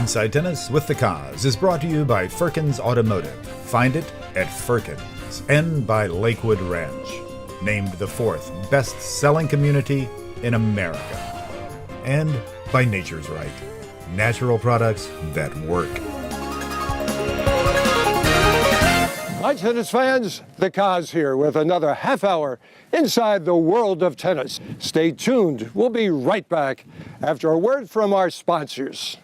Inside Tennis with the Cause is brought to you by Firkins Automotive. Find it at Firkins. And by Lakewood Ranch, named the 4th best-selling community in America. And by Nature's Right, natural products that work. Hi, tennis fans. The Cause here with another half hour inside the world of tennis. Stay tuned. We'll be right back after a word from our sponsors.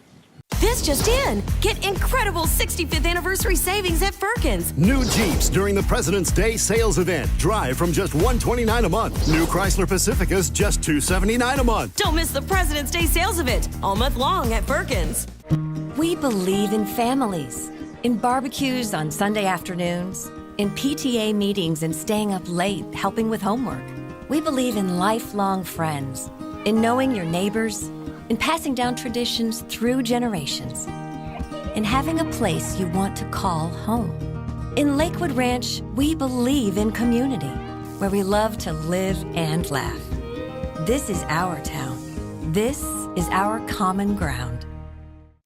This just in. Get incredible 65th anniversary savings at Firkins. New Jeeps during the President's Day sales event. Drive from just $129 a month. New Chrysler Pacificas just $279 a month. Don't miss the President's Day sales event all month long at Firkins. We believe in families, in barbecues on Sunday afternoons, in PTA meetings and staying up late helping with homework. We believe in lifelong friends, in knowing your neighbors, in passing down traditions through generations, in having a place you want to call home. In Lakewood Ranch, we believe in community, where we love to live and laugh. This is our town. This is our common ground.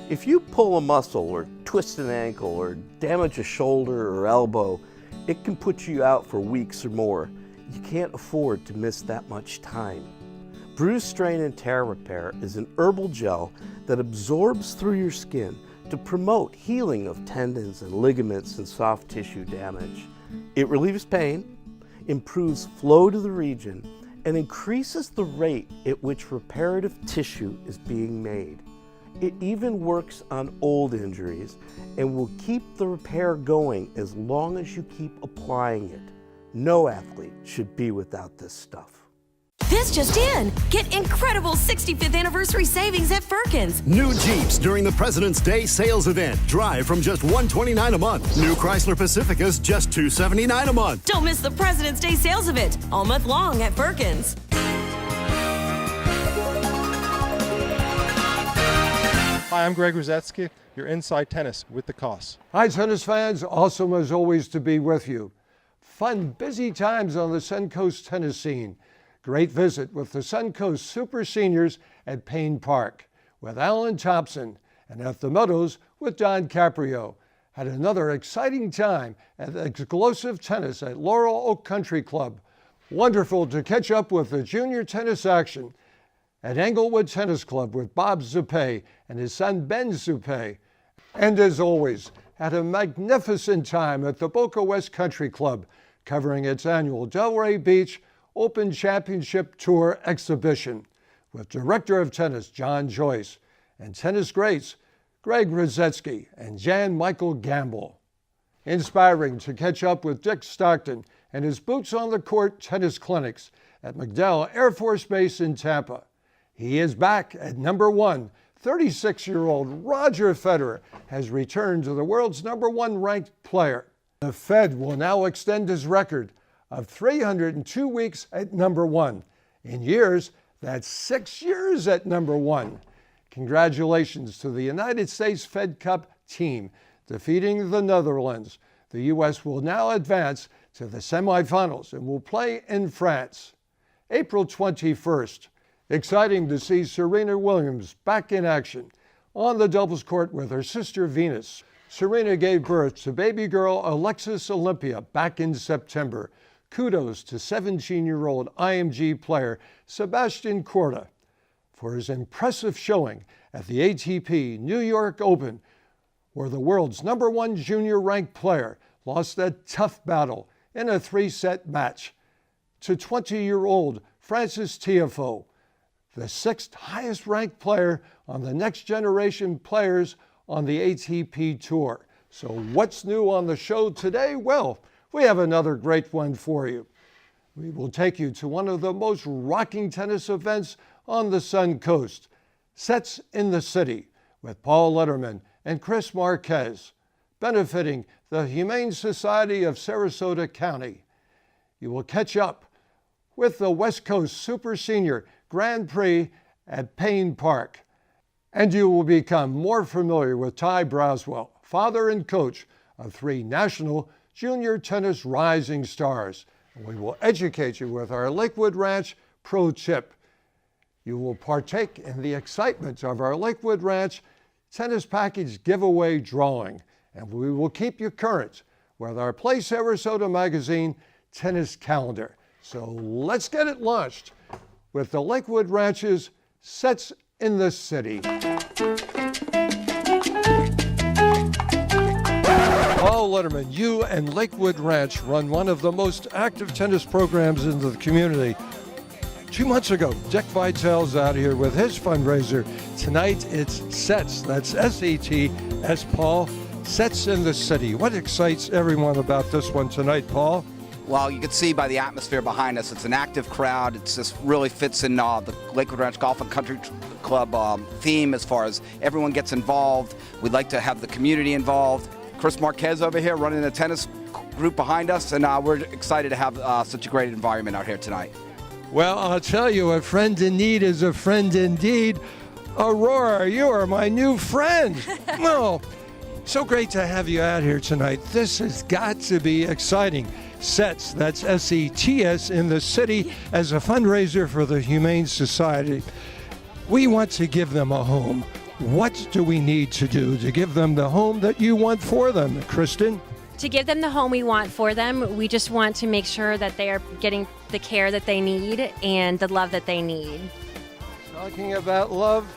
If you pull a muscle or twist an ankle or damage a shoulder or elbow, it can put you out for weeks or more. You can't afford to miss that much time. Bruise, Strain, and Tear Repair is an herbal gel that absorbs through your skin to promote healing of tendons and ligaments and soft tissue damage. It relieves pain, improves flow to the region, and increases the rate at which reparative tissue is being made. It even works on old injuries and will keep the repair going as long as you keep applying it. No athlete should be without this stuff. This just in. Get incredible 65th anniversary savings at Firkins. New Jeeps during the President's Day sales event. Drive from just $129 a month. New Chrysler Pacificas just $279 a month. Don't miss the President's Day sales event all month long at Firkins. Hi, I'm Greg Rosetsky, your Inside Tennis with the Cause. Hi, tennis fans. Awesome as always to be with you. Fun, busy times on the Suncoast tennis scene. Great visit with the Suncoast Super Seniors at Payne Park with Alan Thompson, and at the Meadows with Don Caprio. Had another exciting time at Explosive Tennis at Laurel Oak Country Club. Wonderful to catch up with the junior tennis action at Englewood Tennis Club with Bob Zuppe and his son Ben Zuppe. And as always, had a magnificent time at the Boca West Country Club, covering its annual Delray Beach Open Championship Tour exhibition with Director of Tennis John Joyce and tennis greats Greg Rosetsky and Jan Michael Gamble. Inspiring to catch up with Dick Stockton and his boots on the court tennis clinics at MacDill Air Force Base in Tampa. He is back at number 1. 36-year-old Roger Federer has returned to the world's number 1 ranked player. The Fed will now extend his record of 302 weeks at number 1. In years, that's 6 years at number 1. Congratulations to the United States Fed Cup team defeating the Netherlands. The U.S. will now advance to the semifinals and will play in France. April 21st. Exciting to see Serena Williams back in action on the doubles court with her sister Venus. Serena gave birth to baby girl Alexis Olympia back in September. Kudos to 17-year-old IMG player Sebastian Korda for his impressive showing at the ATP New York Open, where the world's number 1 junior ranked player lost a tough battle in a 3-set match to 20-year-old Frances Tiafoe, the 6th highest ranked player on the Next Generation Players on the ATP Tour. So what's new on the show today? Well, we have another great one for you. We will take you to one of the most rocking tennis events on the Sun Coast, Sets in the City, with Paul Letterman and Chris Marquez, benefiting the Humane Society of Sarasota County. You will catch up with the West Coast Super Senior Grand Prix at Payne Park, and you will become more familiar with Ty Braswell, father and coach of 3 national junior tennis rising stars. We will educate you with our Lakewood Ranch Pro Tip. You will partake in the excitement of our Lakewood Ranch tennis package giveaway drawing, and we will keep you current with our Play Sarasota Magazine tennis calendar. So let's get it launched with the Lakewood Ranch's Sets in the City. Paul Letterman, you and Lakewood Ranch run one of the most active tennis programs in the community. 2 months ago, Jack Vitel's out here with his fundraiser. Tonight, it's Sets. That's S-E-T-S, Paul. Sets in the City. What excites everyone about this one tonight, Paul? Well, you can see by the atmosphere behind us, it's an active crowd. It just really fits in the Lakewood Ranch Golf and Country Club theme as far as everyone gets involved. We'd like to have the community involved. Chris Marquez over here running the tennis group behind us, and we're excited to have such a great environment out here tonight. Well, I'll tell you, a friend in need is a friend indeed. Aurora, you are my new friend. Well, so great to have you out here tonight. This has got to be exciting. Sets, that's S-E-T-S, in the city as a fundraiser for the Humane Society. We want to give them a home. What do we need to do to give them the home that you want for them, Kristen? To give them the home we want for them, we just want to make sure that they are getting the care that they need and the love that they need. Talking about love,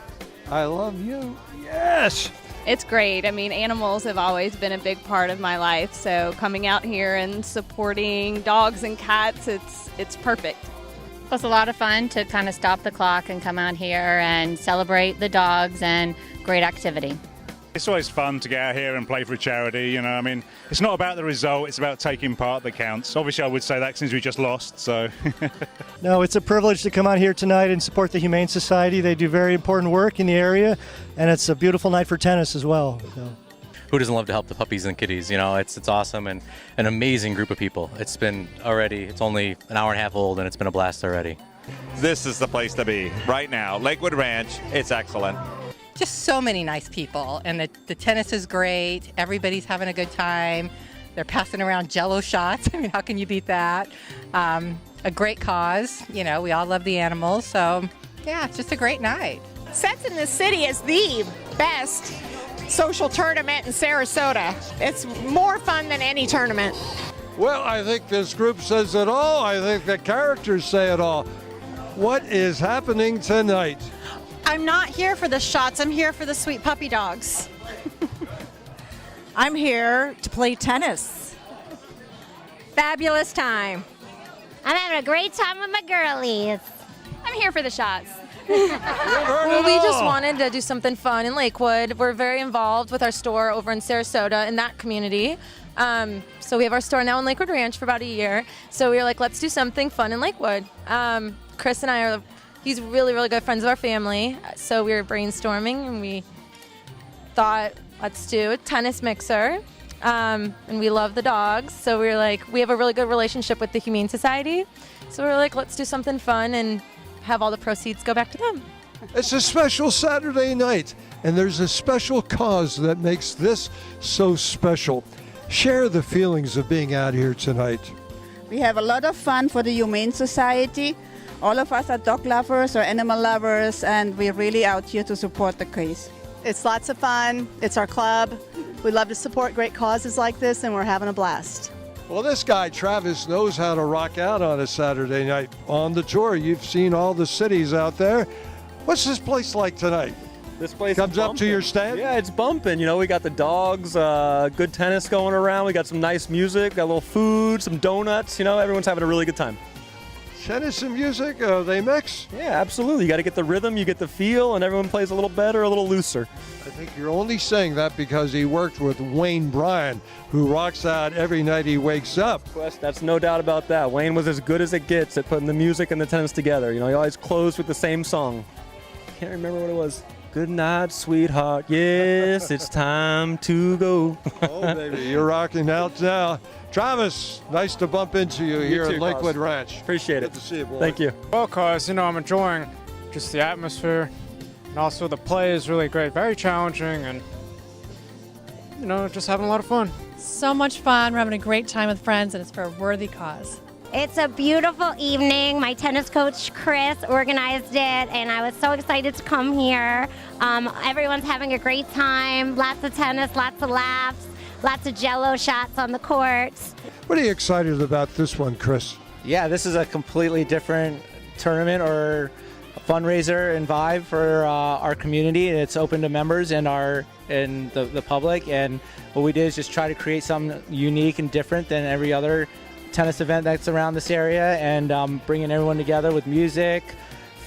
I love you. Yes! It's great. I mean, animals have always been a big part of my life, so coming out here and supporting dogs and cats, it's perfect. It was a lot of fun to kind of stop the clock and come out here and celebrate the dogs, and great activity. It's always fun to get out here and play for a charity, you know. I mean, it's not about the result, it's about taking part that counts. Obviously, I would say that since we just lost, so. No, it's a privilege to come out here tonight and support the Humane Society. They do very important work in the area, and it's a beautiful night for tennis as well. So. Who doesn't love to help the puppies and kitties? You know, it's awesome, and an amazing group of people. It's only an hour and a half old, and it's been a blast already. This is the place to be right now. Lakewood Ranch, it's excellent. Just so many nice people, and the tennis is great. Everybody's having a good time. They're passing around Jell-O shots. I mean, how can you beat that? A great cause. You know, we all love the animals, so yeah, it's just a great night. Sets in the City is the best social tournament in Sarasota. It's more fun than any tournament. Well, I think this group says it all. I think the characters say it all. What is happening tonight? I'm not here for the shots. I'm here for the sweet puppy dogs. I'm here to play tennis. Fabulous time. I'm having a great time with my girlies. I'm here for the shots. Well, we just wanted to do something fun in Lakewood. We're very involved with our store over in Sarasota in that community. So we have our store now in Lakewood Ranch for about a year. So we were like, let's do something fun in Lakewood. Chris and I he's really, really good friends of our family. So we were brainstorming and we thought, let's do a tennis mixer. And we love the dogs. So we were like, we have a really good relationship with the Humane Society. So we were like, let's do something fun and have all the proceeds go back to them. It's a special Saturday night, and there's a special cause that makes this so special. Share the feelings of being out here tonight. We have a lot of fun for the Humane Society. All of us are dog lovers or animal lovers, and we're really out here to support the cause. It's lots of fun. It's our club. We love to support great causes like this, and we're having a blast. Well, this guy, Travis, knows how to rock out on a Saturday night. On the tour, you've seen all the cities out there. What's this place like tonight? This place comes up to your stand? Yeah, it's bumping. You know, we got the dogs, good tennis going around. We got some nice music, got a little food, some donuts. You know, everyone's having a really good time. Tennis and music, they mix? Yeah, absolutely. You got to get the rhythm, you get the feel, and everyone plays a little better, a little looser. I think you're only saying that because he worked with Wayne Bryan, who rocks out every night he wakes up. That's no doubt about that. Wayne was as good as it gets at putting the music and the tennis together. You know, he always closed with the same song. Can't remember what it was. Good night, sweetheart. Yes, it's time to go. Oh, baby, you're rocking out now. Travis, nice to bump into you here too, at Lakewood Cos. Ranch. Appreciate it. Good to see you, boy. Thank you. Well, cause I'm enjoying just the atmosphere, and also the play is really great, very challenging, and just having a lot of fun. So much fun. We're having a great time with friends, and it's for a worthy cause. It's a beautiful evening. My tennis coach, Chris, organized it, and I was so excited to come here. Everyone's having a great time. Lots of tennis, lots of laughs, lots of Jell-O shots on the courts. What are you excited about this one, Chris? Yeah, this is a completely different tournament or a fundraiser and vibe for our community. It's open to members and the public. And what we did is just try to create something unique and different than every other tennis event that's around this area, and bringing everyone together with music,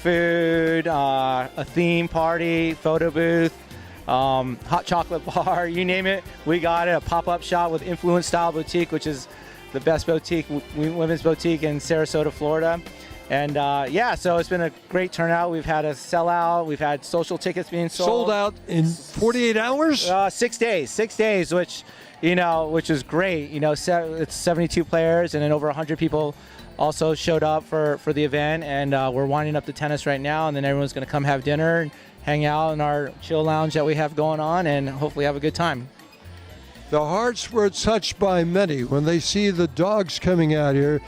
food, a theme party, photo booth, hot chocolate bar, you name it, we got it. A pop-up shop with Influence Style Boutique, which is the best boutique, women's boutique in Sarasota, Florida. And yeah, so it's been a great turnout. We've had a sellout. We've had social tickets being sold. Sold out in 48 hours? 6 days, which is great. It's 72 players, and then over 100 people also showed up for the event. And we're winding up the tennis right now, and then everyone's going to come have dinner and hang out in our chill lounge that we have going on, and hopefully have a good time. The hearts were touched by many when they see the dogs coming out here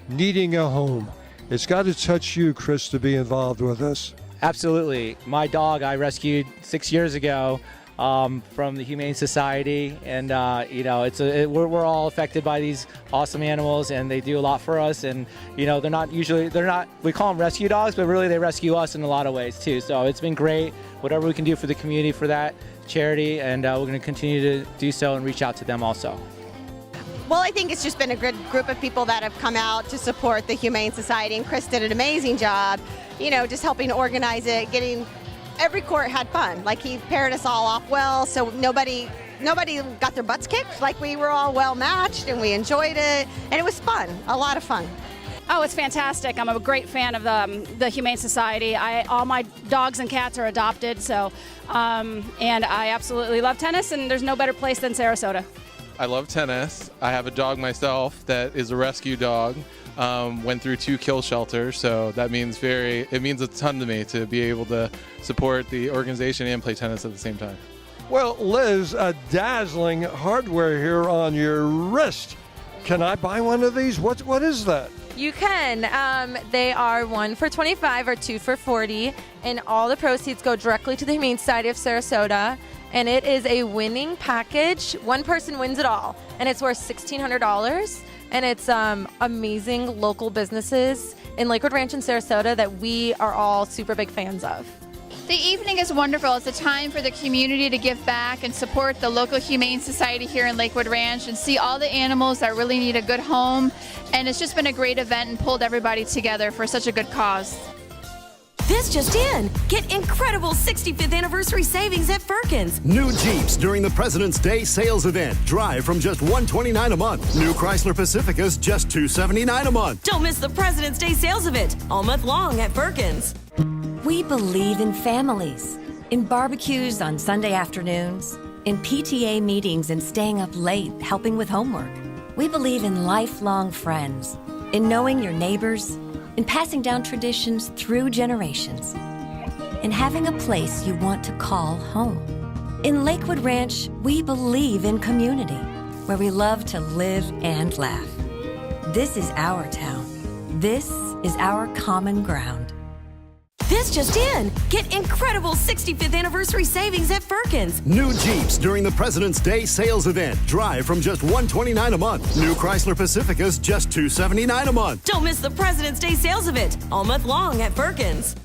needing a home. It's got to touch you, Chris, to be involved with this. Absolutely. My dog I rescued 6 years ago from the Humane Society, and we're all affected by these awesome animals, and they do a lot for us. And they're not we call them rescue dogs, but really they rescue us in a lot of ways too. So it's been great. Whatever we can do for the community for that charity, and we're going to continue to do so and reach out to them also. Well, I think it's just been a good group of people that have come out to support the Humane Society, and Chris did an amazing job, just helping organize it, every court had fun. Like, he paired us all off well, so nobody got their butts kicked. Like, we were all well matched, and we enjoyed it, and it was fun, a lot of fun. Oh, it's fantastic. I'm a great fan of the Humane Society. All my dogs and cats are adopted, so and I absolutely love tennis, and there's no better place than Sarasota. I love tennis. I have a dog myself that is a rescue dog. Went through 2 kill shelters, so that means it means a ton to me to be able to support the organization and play tennis at the same time. Well, Liz, a dazzling hardware here on your wrist. Can I buy one of these? What is that? You can. They are 1 for $25 or 2 for $40, and all the proceeds go directly to the Humane Society of Sarasota. And it is a winning package. One person wins it all, and it's worth $1,600. And it's amazing local businesses in Lakewood Ranch and Sarasota that we are all super big fans of. The evening is wonderful. It's a time for the community to give back and support the local Humane Society here in Lakewood Ranch and see all the animals that really need a good home. And it's just been a great event and pulled everybody together for such a good cause. This just in. Get incredible 65th anniversary savings at Firkins. New Jeeps during the President's Day sales event. Drive from just $129 a month. New Chrysler Pacificas just $279 a month. Don't miss the President's Day sales event all month long at Firkins. We believe in families, in barbecues on Sunday afternoons, in PTA meetings and staying up late helping with homework. We believe in lifelong friends, in knowing your neighbors, in passing down traditions through generations, in having a place you want to call home. In Lakewood Ranch, we believe in community, where we love to live and laugh. This is our town. This is our common ground. This just in. Get incredible 65th anniversary savings at Firkins. New Jeeps during the President's Day sales event. Drive from just $129 a month. New Chrysler Pacificas just $279 a month. Don't miss the President's Day sales event all month long at Firkins.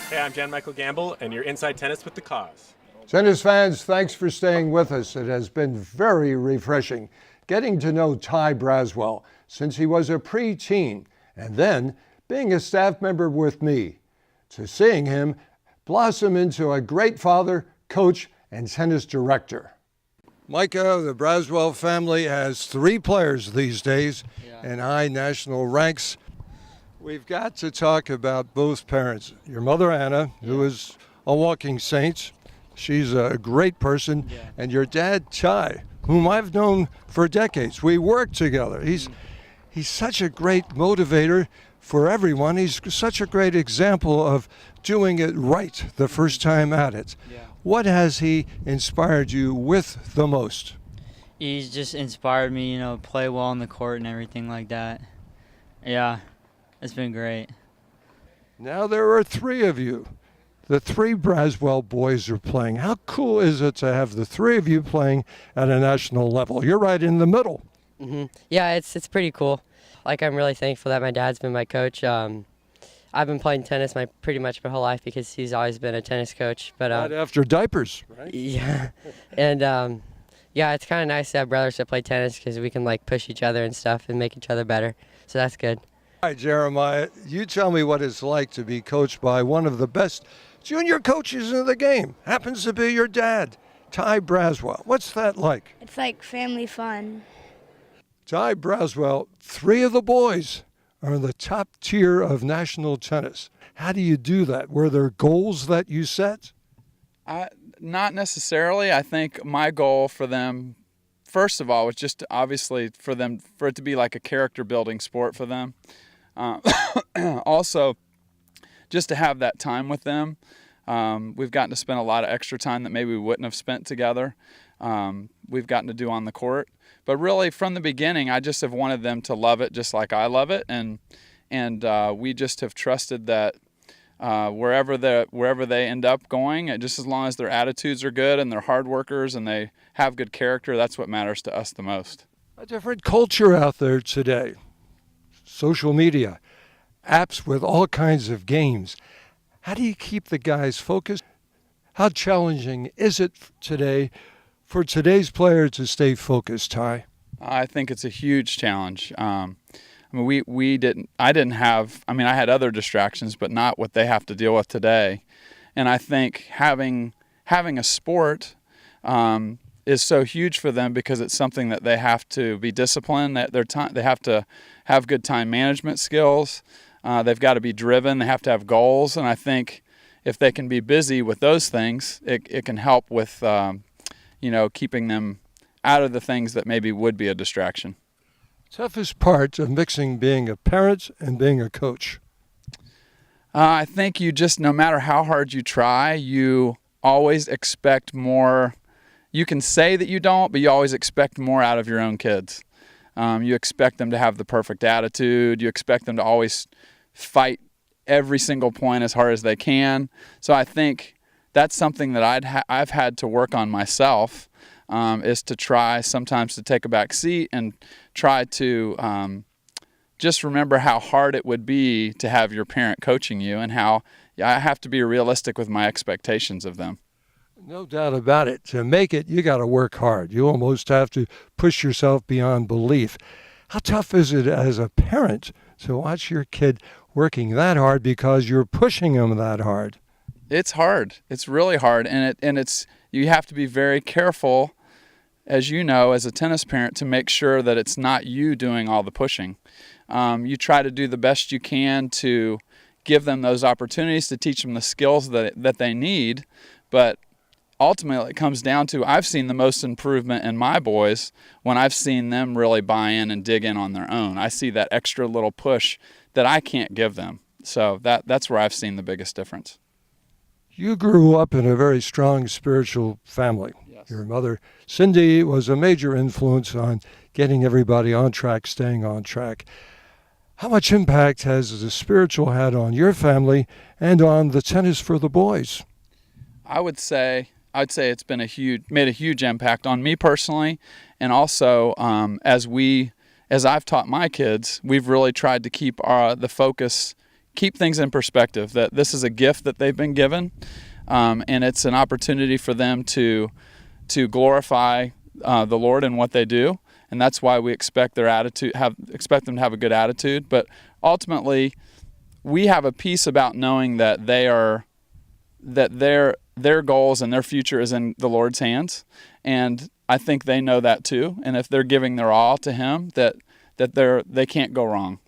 Hey, I'm Jan Michael Gamble, and you're Inside Tennis with The Cause. Tennis fans, thanks for staying with us. It has been very refreshing getting to know Ty Braswell since he was a preteen, and then being a staff member with me, to seeing him blossom into a great father, coach, and tennis director. Micah, the Braswell family has 3 players these days in high national ranks. We've got to talk about both parents. Your mother, Anna, who is a walking saint. She's a great person. And your dad, Ty, whom I've known for decades. We worked together. He's such a great motivator for everyone. He's such a great example of doing it right the first time at it. What has he inspired you with the most? He's just inspired me, play well on the court and everything like that. Yeah, it's been great. Now there are 3 of you. The 3 Braswell boys are playing. How cool is it to have the 3 of you playing at a national level? You're right in the middle. Yeah, it's pretty cool. I'm really thankful that my dad's been my coach. I've been playing tennis pretty much my whole life because he's always been a tennis coach. But right after diapers, right? Yeah, and yeah, it's kind of nice to have brothers that play tennis because we can push each other and stuff and make each other better. So that's good. All right, Jeremiah, you tell me what it's like to be coached by one of the best junior coaches in the game. Happens to be your dad, Ty Braswell. What's that like? It's like family fun. Ty Braswell, 3 of the boys are in the top tier of national tennis. How do you do that? Were there goals that you set? Not necessarily. I think my goal for them, first of all, was just obviously for it to be like a character building sport for them. Also, just to have that time with them. We've gotten to spend a lot of extra time that maybe we wouldn't have spent together. We've gotten to do on the court. But really, from the beginning, I just have wanted them to love it just like I love it, and we just have trusted that wherever they end up going, just as long as their attitudes are good and they're hard workers and they have good character, that's what matters to us the most. A different culture out there today. Social media, apps with all kinds of games. How do you keep the guys focused? How challenging is it today for today's player to stay focused, Ty? I think it's a huge challenge. I had other distractions, but not what they have to deal with today. And I think having a sport is so huge for them because it's something that they have to be disciplined. That they have to have good time management skills. They've got to be driven. They have to have goals. And I think if they can be busy with those things, it can help with keeping them out of the things that maybe would be a distraction. Toughest part of mixing being a parent and being a coach? I think you just, no matter how hard you try, you always expect more. You can say that you don't, but you always expect more out of your own kids. You expect them to have the perfect attitude. You expect them to always fight every single point as hard as they can. So I think that's something that I've had to work on myself, is to try sometimes to take a back seat and try to just remember how hard it would be to have your parent coaching you and how I have to be realistic with my expectations of them. No doubt about it. To make it, you got to work hard. You almost have to push yourself beyond belief. How tough is it as a parent to watch your kid working that hard because you're pushing them that hard? It's hard. It's really hard, and you have to be very careful, as you know, as a tennis parent, to make sure that it's not you doing all the pushing. You try to do the best you can to give them those opportunities to teach them the skills that they need, but ultimately it comes down to, I've seen the most improvement in my boys when I've seen them really buy in and dig in on their own. I see that extra little push that I can't give them. So that's where I've seen the biggest difference. You grew up in a very strong spiritual family. Yes. Your mother, Cindy, was a major influence on getting everybody on track, staying on track. How much impact has the spiritual had on your family and on the tennis for the boys? I'd say it's been made a huge impact on me personally, and also as I've taught my kids, we've really tried to keep the focus, keep things in perspective, that this is a gift that they've been given, and it's an opportunity for them to glorify the Lord in what they do, and that's why we expect them to have a good attitude. But ultimately, we have a peace about knowing that their goals and their future is in the Lord's hands, and I think they know that too. And if they're giving their all to Him, that they can't go wrong.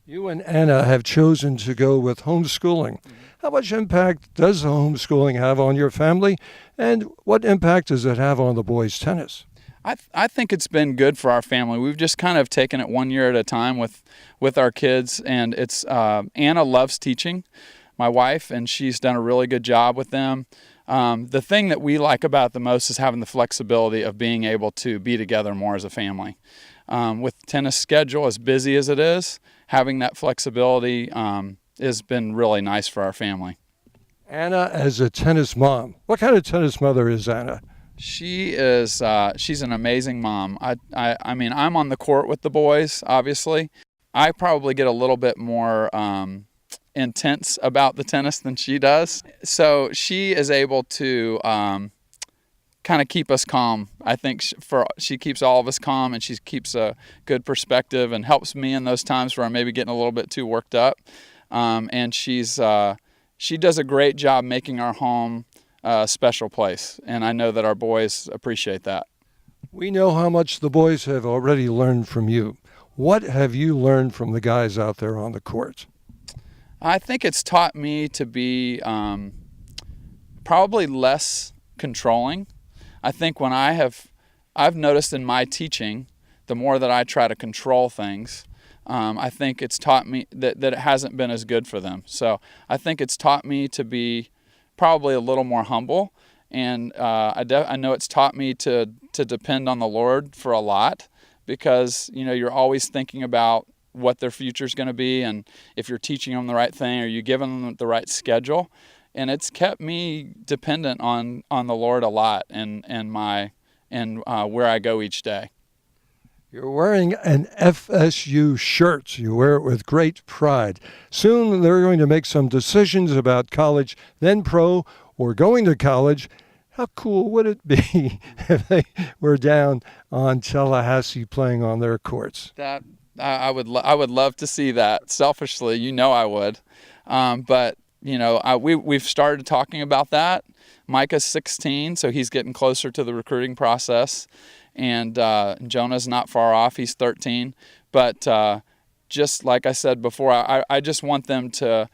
You and Anna have chosen to go with homeschooling. How much impact does the homeschooling have on your family, and what impact does it have on the boys' tennis? I think it's been good for our family. We've just kind of taken it one year at a time with our kids, and it's Anna loves teaching, my wife, and she's done a really good job with them. The thing that we like about it the most is having the flexibility of being able to be together more as a family. With tennis schedule as busy as it is, having that flexibility has been really nice for our family. Anna, as a tennis mom, what kind of tennis mother is Anna? She is. She's an amazing mom. I mean, I'm on the court with the boys, obviously. I probably get a little bit more intense about the tennis than she does. So she is able to kind of keep us calm. I think she keeps all of us calm, and she keeps a good perspective and helps me in those times where I'm maybe getting a little bit too worked up. And she does a great job making our home a special place, and I know that our boys appreciate that. We know how much the boys have already learned from you. What have you learned from the guys out there on the court? I think it's taught me to be probably less controlling. I think when I've noticed in my teaching, the more that I try to control things, I think it's taught me that it hasn't been as good for them. So I think it's taught me to be probably a little more humble, and I know it's taught me to depend on the Lord for a lot, because you're always thinking about what their future is going to be, and if you're teaching them the right thing, or you giving them the right schedule. And it's kept me dependent on the Lord a lot, and where I go each day. You're wearing an FSU shirt. You wear it with great pride. Soon they're going to make some decisions about college, then pro, or going to college. How cool would it be if they were down on Tallahassee playing on their courts? That I would love to see that. Selfishly, I would. But we've started talking about that. Micah's 16, so he's getting closer to the recruiting process. And Jonah's not far off. He's 13. But just like I said before, I just want them to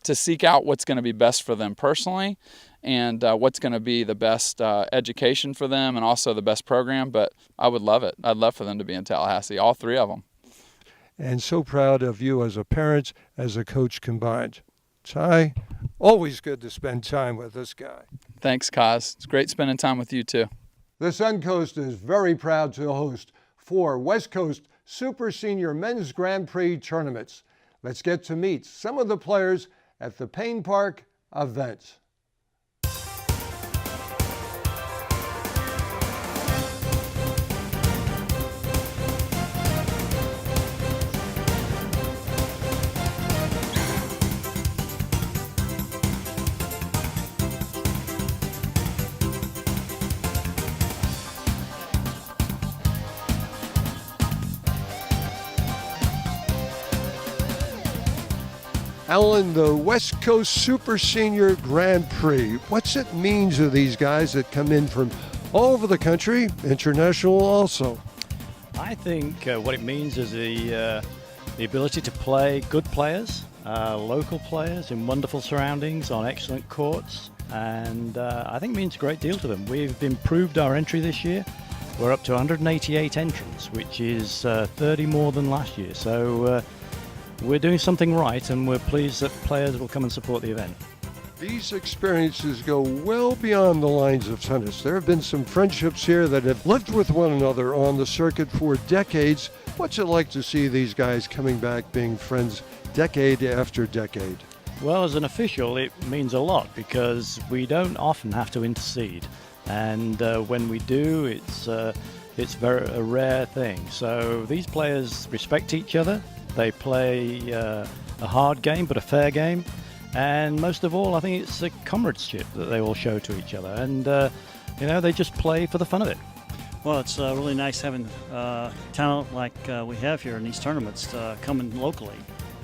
seek out what's going to be best for them personally, and what's going to be the best education for them, and also the best program. But I would love it. I'd love for them to be in Tallahassee, all three of them. And so proud of you as a parent, as a coach combined. Ty, always good to spend time with this guy. Thanks, Kaz. It's great spending time with you, too. The Suncoast is very proud to host 4 West Coast Super Senior Men's Grand Prix tournaments. Let's get to meet some of the players at the Payne Park event. Alan, the West Coast Super Senior Grand Prix, what's it mean to these guys that come in from all over the country, international also? I think what it means is the ability to play good players, local players in wonderful surroundings on excellent courts, and I think it means a great deal to them. We've improved our entry this year. We're up to 188 entrants, which is 30 more than last year. So we're doing something right, and we're pleased that players will come and support the event. These experiences go well beyond the lines of tennis. There have been some friendships here that have lived with one another on the circuit for decades. What's it like to see these guys coming back being friends decade after decade? Well, as an official, it means a lot because we don't often have to intercede. And when we do, it's a rare thing. So these players respect each other. They play a hard game, but a fair game. And most of all, I think it's a comradeship that they all show to each other. And, they just play for the fun of it. Well, it's really nice having talent like we have here in these tournaments coming locally.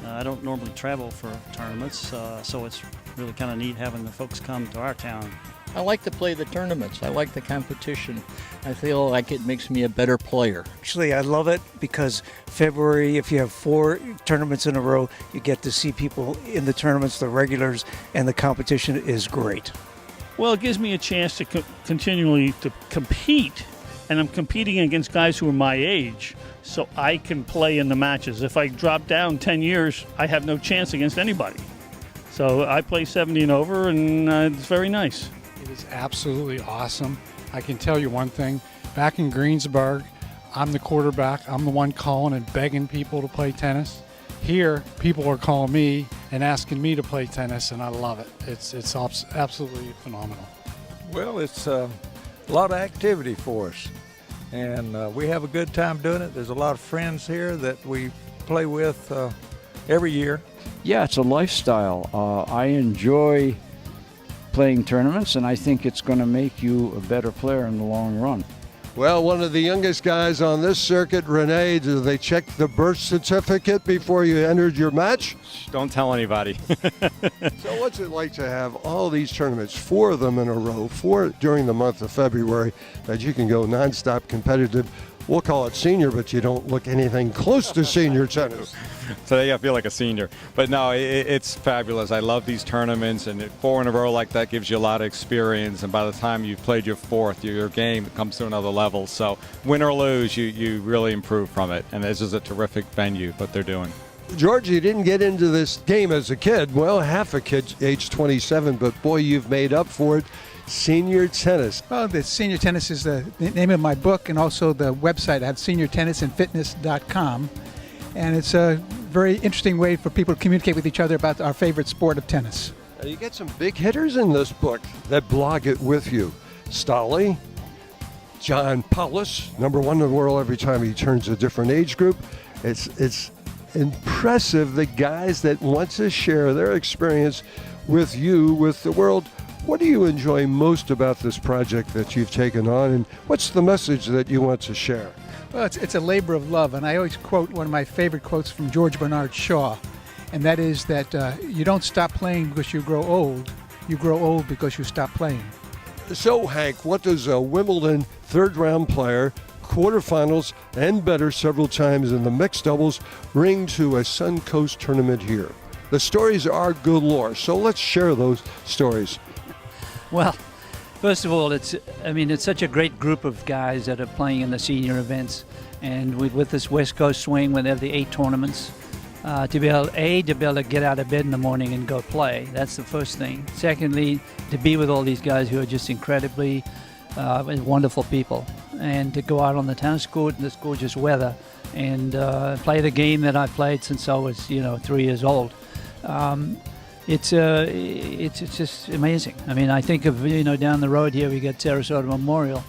I don't normally travel for tournaments, so it's really kind of neat having the folks come to our town. I like to play the tournaments. I like the competition. I feel like it makes me a better player. Actually, I love it because February, if you have 4 tournaments in a row, you get to see people in the tournaments, the regulars, and the competition is great. Well, it gives me a chance to continually to compete, and I'm competing against guys who are my age, so I can play in the matches. If I drop down 10 years, I have no chance against anybody. So I play 70 and over, and it's very nice. It is absolutely awesome. I can tell you one thing. Back in Greensburg, I'm the quarterback. I'm the one calling and begging people to play tennis. Here, people are calling me and asking me to play tennis, and I love it. It's absolutely phenomenal. Well, it's a lot of activity for us, and we have a good time doing it. There's a lot of friends here that we play with every year. Yeah, it's a lifestyle. I enjoy playing tournaments, and I think it's going to make you a better player in the long run. Well, one of the youngest guys on this circuit, Renee, do they check the birth certificate before you entered your match? Don't tell anybody. So what's it like to have all these tournaments, 4 of them in a row, 4 during the month of February, that you can go nonstop competitive? We'll call it senior, but you don't look anything close to senior tennis. Today I feel like a senior. But no, it's fabulous. I love these tournaments, and 4 in a row like that gives you a lot of experience. And by the time you've played your 4th, your game comes to another level. So win or lose, you really improve from it. And this is a terrific venue, what they're doing. George, you didn't get into this game as a kid. Well, half a kid, age 27, but boy, you've made up for it. Senior tennis. Well, the senior tennis is the name of my book, and also the website. I have seniortennisandfitness.com, and it's a very interesting way for people to communicate with each other about our favorite sport of tennis. You get some big hitters in this book that blog it with you. Stolly, John Paulus, #1 in the world every time he turns a different age group. It's impressive, the guys that want to share their experience with you, with the world. What do you enjoy most about this project that you've taken on, and what's the message that you want to share? Well, it's a labor of love, and I always quote one of my favorite quotes from George Bernard Shaw, and that is that you don't stop playing because you grow old because you stop playing. So, Hank, what does a Wimbledon third-round player, quarterfinals, and better several times in the mixed doubles bring to a Suncoast tournament here? The stories are galore, so let's share those stories. Well, first of all, it's such a great group of guys that are playing in the senior events, and with this West Coast swing, when they have the 8 tournaments, to be able to get out of bed in the morning and go play. That's the first thing. Secondly, to be with all these guys who are just incredibly wonderful people, and to go out on the tennis court in this gorgeous weather and play the game that I played since I was 3 years old. It's just amazing. I mean, I think of, down the road here we got Sarasota Memorial.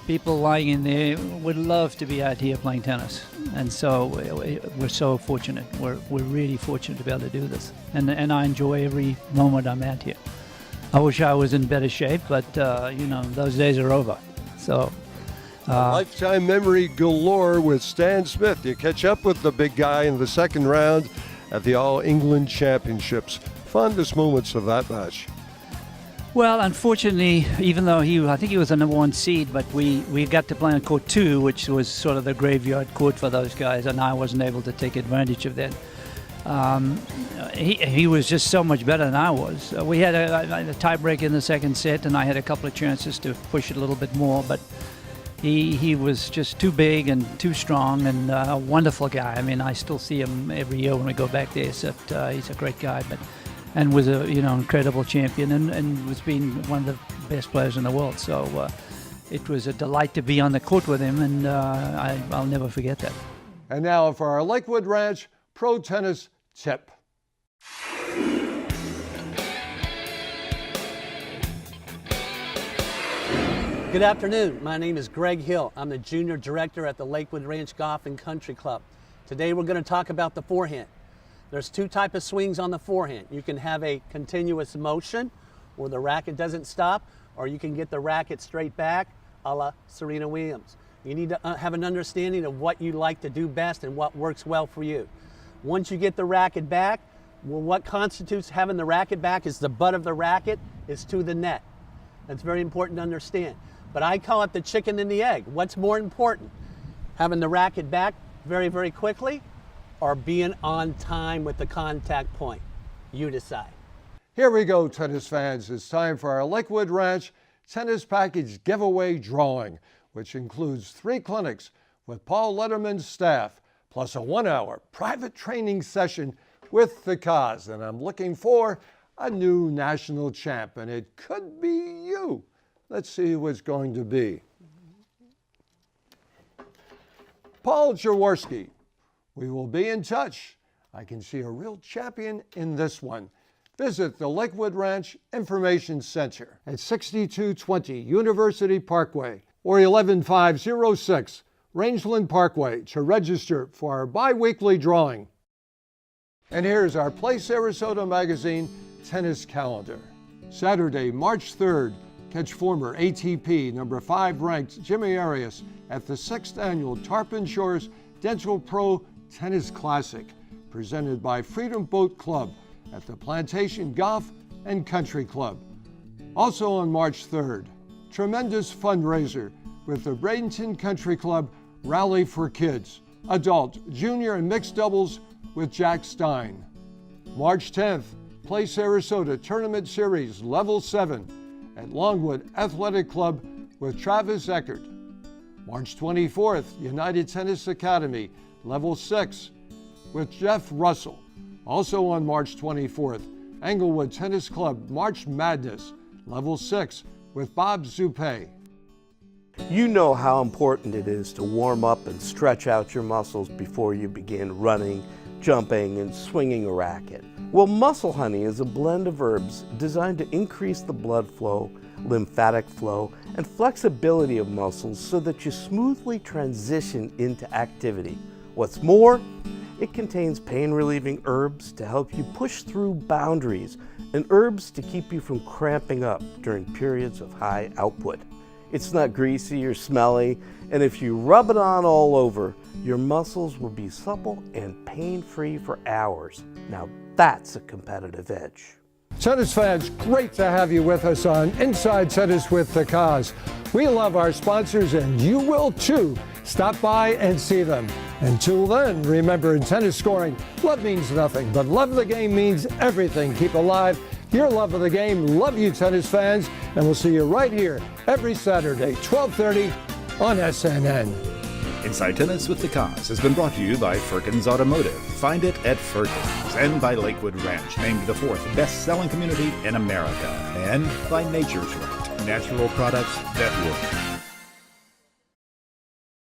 People lying in there would love to be out here playing tennis. And so we're so fortunate. We're really fortunate to be able to do this. And I enjoy every moment I'm out here. I wish I was in better shape, but, those days are over. So. Lifetime memory galore with Stan Smith. You catch up with the big guy in the second round at the All England Championships. Fondest moments of that match? Well, unfortunately, even though I think he was the #1 seed, but we got to play on court 2, which was sort of the graveyard court for those guys, and I wasn't able to take advantage of that. He was just so much better than I was. We had a tiebreak in the second set, and I had a couple of chances to push it a little bit more, but he was just too big and too strong, and a wonderful guy. I mean, I still see him every year when we go back there, so he's a great guy, and was a incredible champion, and was being one of the best players in the world. So it was a delight to be on the court with him, and I'll never forget that. And now for our Lakewood Ranch Pro Tennis Tip. Good afternoon. My name is Greg Hill. I'm the Junior Director at the Lakewood Ranch Golf and Country Club. Today we're going to talk about the forehand. There's 2 types of swings on the forehand. You can have a continuous motion where the racket doesn't stop, or you can get the racket straight back a la Serena Williams. You need to have an understanding of what you like to do best and what works well for you. Once you get the racket back, well, what constitutes having the racket back is the butt of the racket is to the net. That's very important to understand. But I call it the chicken and the egg. What's more important? Having the racket back very, very quickly, or being on time with the contact point? You decide. Here we go, tennis fans. It's time for our Lakewood Ranch Tennis Package Giveaway Drawing, which includes 3 clinics with Paul Letterman's staff, plus a 1-hour private training session with the cause. And I'm looking for a new national champ, and it could be you. Let's see who it's going to be. Paul Jaworski, we will be in touch. I can see a real champion in this one. Visit the Lakewood Ranch Information Center at 6220 University Parkway or 11506 Rangeland Parkway to register for our bi-weekly drawing. And here's our Play Sarasota Magazine tennis calendar. Saturday, March 3rd, catch former ATP number 5 ranked Jimmy Arias at the 6th annual Tarpon Shores Dental Pro Tennis Classic, presented by Freedom Boat Club at the Plantation Golf and Country Club. Also on March 3rd, tremendous fundraiser with the Bradenton Country Club Rally for Kids, adult, junior, and mixed doubles with Jack Stein. March 10th, Play Sarasota Tournament Series Level 7 at Longwood Athletic Club with Travis Eckert. March 24th, United Tennis Academy Level 6 with Jeff Russell. Also on March 24th, Englewood Tennis Club March Madness Level 6 with Bob Zuppe. You know how important it is to warm up and stretch out your muscles before you begin running, jumping, and swinging a racket. Well, Muscle Honey is a blend of herbs designed to increase the blood flow, lymphatic flow, and flexibility of muscles so that you smoothly transition into activity. What's more, it contains pain-relieving herbs to help you push through boundaries and herbs to keep you from cramping up during periods of high output. It's not greasy or smelly, and if you rub it on all over, your muscles will be supple and pain-free for hours. Now that's a competitive edge. Tennis fans, great to have you with us on Inside Tennis with the Cause. We love our sponsors, and you will too. Stop by and see them. Until then, remember, in tennis scoring, love means nothing, but love of the game means everything. Keep alive your love of the game. Love you, tennis fans, and we'll see you right here every Saturday, 12:30 on SNN. Inside Tennis with the Cause has been brought to you by Firkins Automotive. Find it at Firkins. And by Lakewood Ranch, named the 4th best-selling community in America. And by Nature's Right, natural products that work.